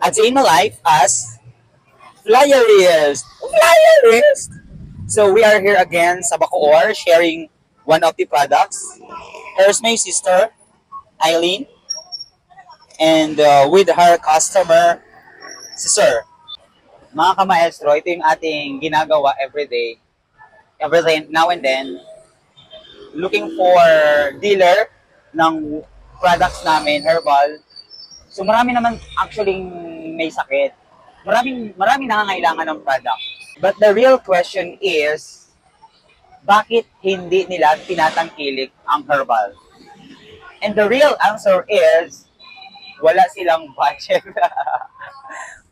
a day in my life as flyerist. Flyerist! So we are here again sa Bacoor sharing one of the products. Here's my sister, Eileen, and with her customer, si Sir. Mga kamaestro, ito yung ating ginagawa every day, now and then, looking for dealer ng products namin, herbal. So marami naman actually may sakit. Maraming nangangailangan ng product. But the real question is, bakit hindi nila tinatangkilik ang herbal? And the real answer is, wala silang budget.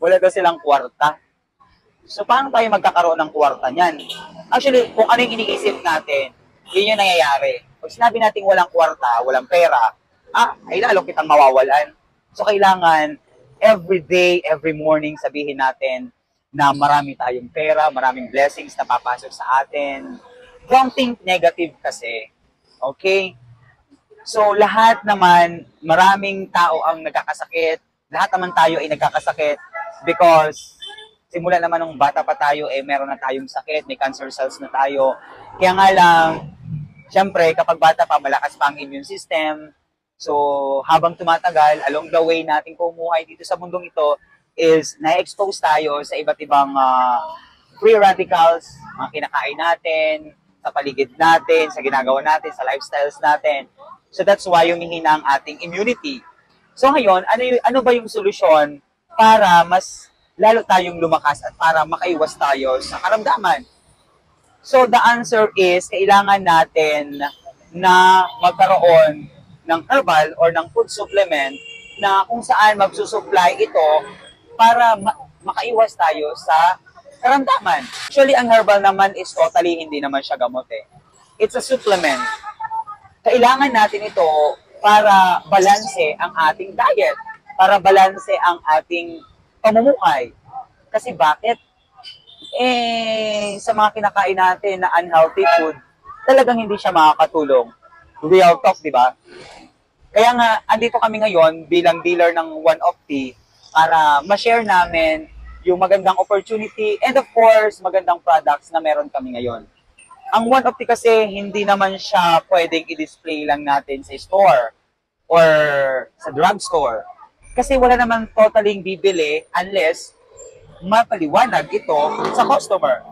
Wala daw silang kwarta. So paano tayo magkakaroon ng kwarta niyan? Actually, kung ano yung iniisip natin, yun yung nangyayari. Pag sinabi natin walang kwarta, walang pera, ay lalong kitang mawawalan. So kailangan, every day, every morning, sabihin natin na marami tayong pera, maraming blessings na papasok sa atin. Don't think negative kasi. Okay? So lahat naman, maraming tao ang nagkakasakit. Lahat naman tayo ay nagkakasakit because simula naman nung bata pa tayo, meron na tayong sakit, may cancer cells na tayo. Kaya nga lang, syempre, kapag bata pa, malakas pa ang immune system. So, habang tumatagal, along the way natin pumuhay dito sa mundong ito, is na-expose tayo sa iba't ibang free radicals, mga kinakain natin, sa paligid natin, sa ginagawa natin, sa lifestyles natin. So, that's why humihina ang ating immunity. So, ngayon, ano ba yung solusyon para mas lalo tayong lumakas at para makaiwas tayo sa karamdaman? So, the answer is, kailangan natin na magkaroon ng herbal or ng food supplement na kung saan magsusupply ito para makaiwas tayo sa karamdaman. Actually, ang herbal naman is totally hindi naman siya gamot eh. It's a supplement. Kailangan natin ito para balanse ang ating diet, para balanse ang ating pamumuhay. Kasi bakit? Sa mga kinakain natin na unhealthy food, talagang hindi siya makakatulong. Real talk, di ba? Kaya nga, andito kami ngayon bilang dealer ng One of Tea para ma-share namin yung magandang opportunity and of course, magandang products na meron kami ngayon. Ang One of Tea kasi, hindi naman siya pwedeng i-display lang natin sa store or sa drugstore. Kasi wala naman totaling bibili unless mapaliwanag ito sa customer.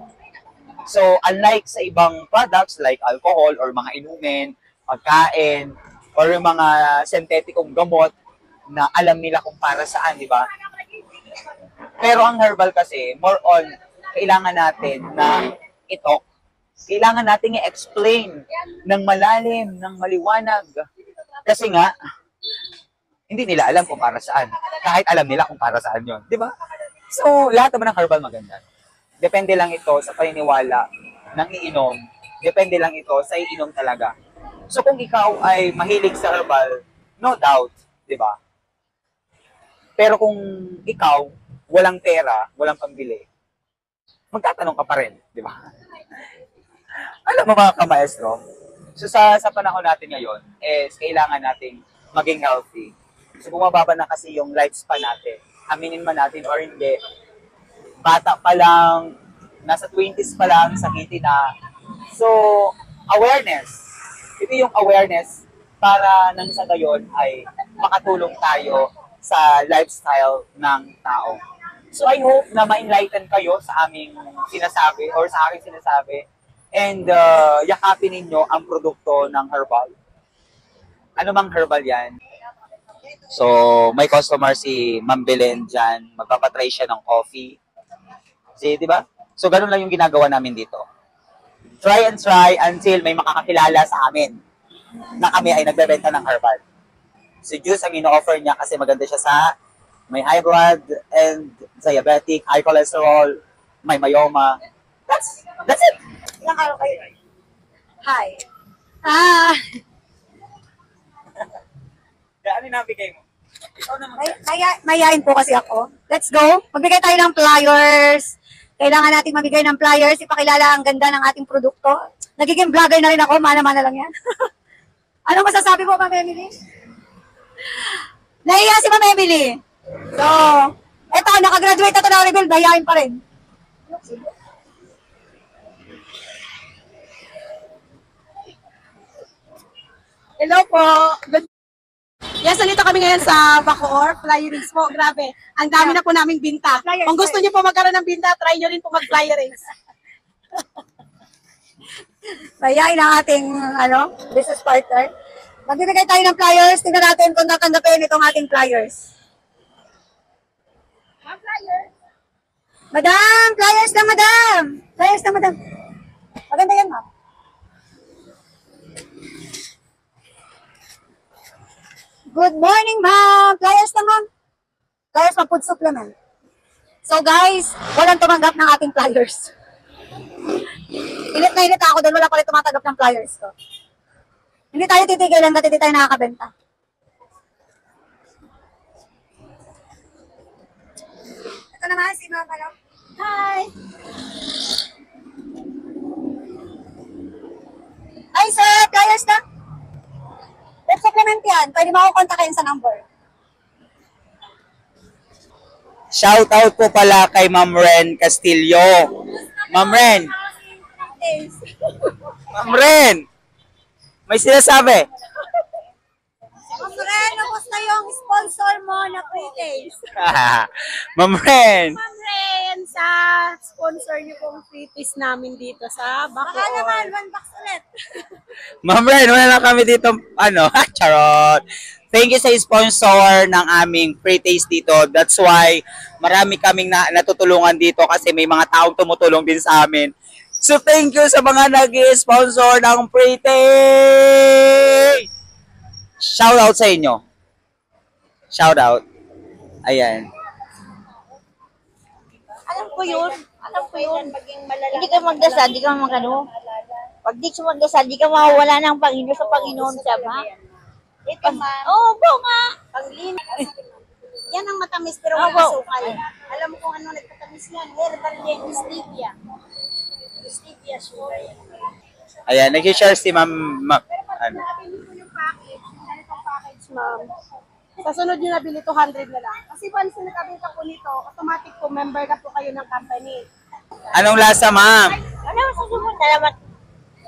So, unlike sa ibang products like alcohol or mga inumin, pagkain, or yung mga syntheticong gamot na alam nila kung para saan, di ba? Pero ang herbal kasi, more on, kailangan natin na ito, kailangan natin i-explain ng malalim, ng maliwanag. Kasi nga, hindi nila alam kung para saan. Kahit alam nila kung para saan yon, di ba? So, lahat naman ng herbal maganda. Depende lang ito sa paniniwala ng iinom. Depende lang ito sa iinom talaga. So, kung ikaw ay mahilig sa herbal, no doubt, di ba? Pero kung ikaw, walang pera, walang pambili, magtatanong ka pa rin, di ba? Alam mo mga kamaestro, so sa panahon natin ngayon, kailangan nating maging healthy. So bumababa na kasi yung lifespan natin. Aminin man natin or hindi, bata pa lang, nasa 20s pa lang, sakitin na. So, awareness. Ito yung awareness para nang sa gayon ay makatulong tayo sa lifestyle ng tao. So I hope na ma-enlighten kayo sa aming sinasabi or sa aking sinasabi and yakapin ninyo ang produkto ng herbal. Ano mang herbal yan? So, may customer si Ma'am Belen dyan, magpapatry siya ng coffee. See, di ba? So, ganun lang yung ginagawa namin dito. Try and try until may makakakilala sa amin na kami ay nagbebenta ng herbal. Si Juice ang ino-offer niya kasi maganda siya sa may high blood and diabetic, high cholesterol, may myoma. That's it. Ilang araw kayo? Hi. Ano na bigay mo? Ikaw naman. Mayain po kasi ako. Let's go. Magbigay tayo ng flyers. Kailangan natin mabigay ng flyers. Ipakilala ang ganda ng ating produkto. Nagiging vlogger na rin ako. Mana-mana lang yan. Ano masasabi mo, Ma'am Emily? Nahiya si Ma'am Emily. So, nakagraduate na ito ng rebuild, bayain pa rin. Hello po. Yes, nandito kami ngayon sa Bacoor, Flyerings po. Grabe, ang dami na po naming binta. Flyers, Kung gusto niyo po magkaroon ng binta, try niyo rin po mag-flyerings. Bayain ang ating, business partner. Magbibigay tayo ng flyers. Tingnan natin kung tatanggapin itong ating flyers. Madam! Flyers na, madam! Flyers na, madam. Maganda yan, ma'am. Good morning, ma'am! Flyers na, ma'am. Flyers na food supplement. So, guys, walang tumanggap ng ating flyers. Init na init ako dahil wala pala tumatanggap ng flyers ko. Hindi tayo titigilan hanggat hindi tayo nakakabenta. Ito naman si Ma'am, Hi! Ay, sir! Flyers na! Food supplement yan. Pwede mo ako kontakin sa number. Shoutout po pala kay Ma'am Ren Castillo. Ma'am Ren! Ma'am Ren! May sinasabi. Ma'am Ren, kumusta yung sponsor mo na pre-taste? Ma'am Ren! Ma'am Ren, sa sponsor niyo pong free-taste namin dito sa Baka Bacoor. naman, 1 box ulit. Ma'am Ren, wala na kami dito, charot. Thank you sa sponsor ng aming free taste dito. That's why marami kaming natutulungan dito kasi may mga taong tumutulong din sa amin. So thank you sa mga nag-sponsor ng free taste. Shout out sa inyo. Shout out. Ayan. Alam ko yun. Alam ko yun. Hindi ka magdasal, di ka magano. Pag di ka magdasal, di ka mawawala ng Panginoon sa Panginoon siya ba? Ito ma'am. Oo, nga. Panglin. Yan ang matamis pero Ah, wala wow. asukal. Alam mo kung ano nagtatamis yan? Herbal yan, stevia. Stevia sugar yan. Ayan, nag-share si Ma'am. Pero pag nabili ko yung package, ganitong package ma'am, sa sunod nyo nabili 200 na lang. Kasi once na nakabita po nito, automatic po member na po kayo ng company. Anong lasa, Ma'am? Ano sa sumunod? Salamat.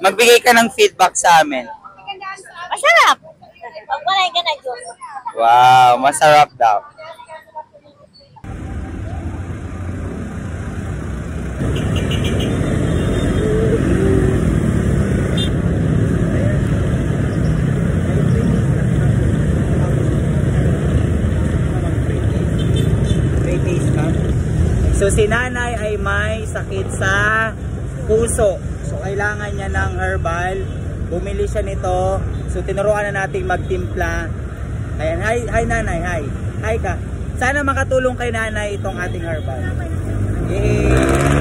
Magbigay ka ng feedback sa amin. Magandaan sa amin. Masarap. Pagpalay ka na Diyos. Wow, masarap daw. So si nanay ay may sakit sa puso. So kailangan niya ng herbal. Bumili siya nito. So tinuruan na nating magtimpla. Ayan, hi nanay, hi. Hi ka. Sana makatulong kay nanay itong ating herbal. Yay!